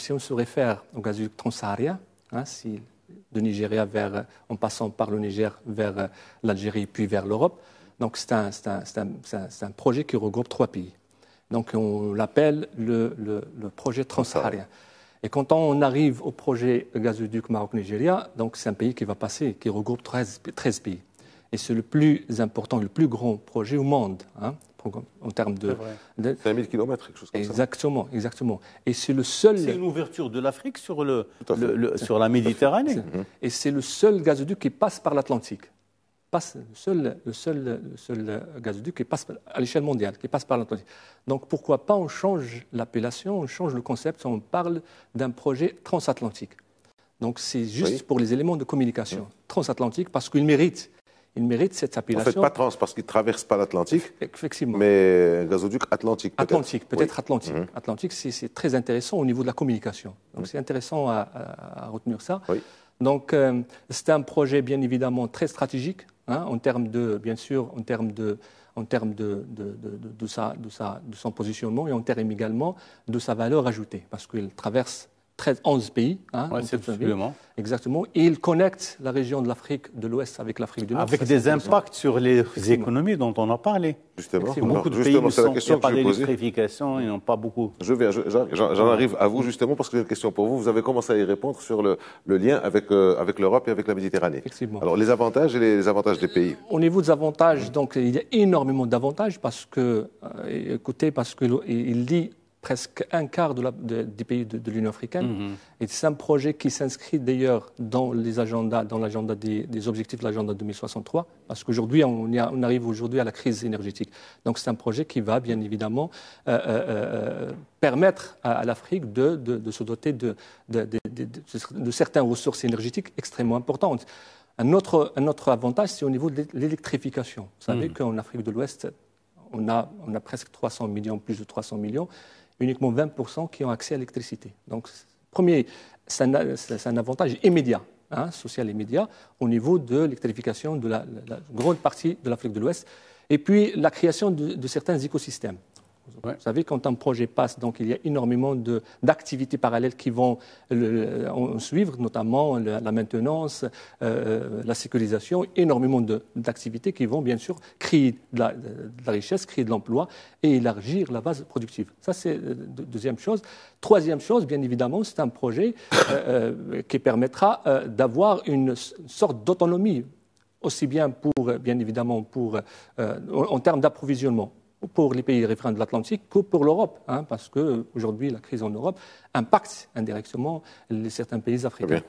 si on se réfère au gazoduc transsaharien, de Nigeria en passant par le Niger vers l'Algérie puis vers l'Europe, donc c'est un projet qui regroupe 3 pays. Donc on l'appelle le projet transsaharien. Et quand on arrive au projet gazoduc Maroc-Nigeria, donc c'est un pays qui va passer, qui regroupe 13 pays. Et c'est le plus important, le plus grand projet au monde, en termes de... C'est 5000 km, quelque chose comme ça. Exactement. Et c'est le seul... C'est une ouverture de l'Afrique sur la Méditerranée. Et c'est le seul gazoduc qui passe par l'Atlantique. Le seul gazoduc qui passe à l'échelle mondiale, qui passe par l'Atlantique. Donc pourquoi pas on change l'appellation, on change le concept, on parle d'un projet transatlantique. Donc c'est juste pour les éléments de communication. Transatlantique parce qu'il mérite cette appellation. En fait, pas trans parce qu'il ne traverse pas l'Atlantique, effectivement. Mais gazoduc Atlantique peut-être. Atlantique, peut-être Atlantique. Atlantique, c'est très intéressant au niveau de la communication. Donc c'est intéressant à retenir ça. Oui. Donc c'est un projet bien évidemment très stratégique, en termes de, bien sûr, en termes de son positionnement et en termes également de sa valeur ajoutée, parce qu'il traverse 11 pays. Exactement. Et il connecte la région de l'Afrique de l'Ouest avec l'Afrique du Nord. Avec des impacts sur les économies dont on a parlé. Justement. Beaucoup de pays n'ont pas d'électrification, ils n'ont pas beaucoup. J'en arrive à vous justement parce que j'ai une question pour vous. Vous avez commencé à y répondre sur le lien avec l'Europe et avec la Méditerranée. Effectivement. Alors les avantages et les avantages des pays. Au niveau des avantages, donc il y a énormément d'avantages parce que, il dit presque un quart des pays de l'Union africaine. Et c'est un projet qui s'inscrit d'ailleurs dans l'agenda des objectifs de l'agenda 2063, parce qu'aujourd'hui, on arrive aujourd'hui à la crise énergétique. Donc c'est un projet qui va bien évidemment permettre à l'Afrique de se doter de certaines ressources énergétiques extrêmement importantes. Un autre avantage, c'est au niveau de l'électrification. Vous savez qu'en Afrique de l'Ouest, on a presque 300 millions, plus de 300 millions, uniquement 20% qui ont accès à l'électricité. Donc, premier, c'est un avantage immédiat, social immédiat, au niveau de l'électrification de la grande partie de l'Afrique de l'Ouest. Et puis, la création de certains écosystèmes. Vous savez, quand un projet passe, donc il y a énormément d'activités parallèles qui vont suivre, notamment la maintenance, la sécurisation, énormément d'activités qui vont bien sûr créer de la richesse, créer de l'emploi et élargir la base productive. Ça, c'est deuxième chose. Troisième chose, bien évidemment, c'est un projet qui permettra d'avoir une sorte d'autonomie, aussi bien bien évidemment, en termes d'approvisionnement, pour les pays riverains de l'Atlantique que pour l'Europe, parce qu'aujourd'hui, la crise en Europe impacte indirectement certains pays africains.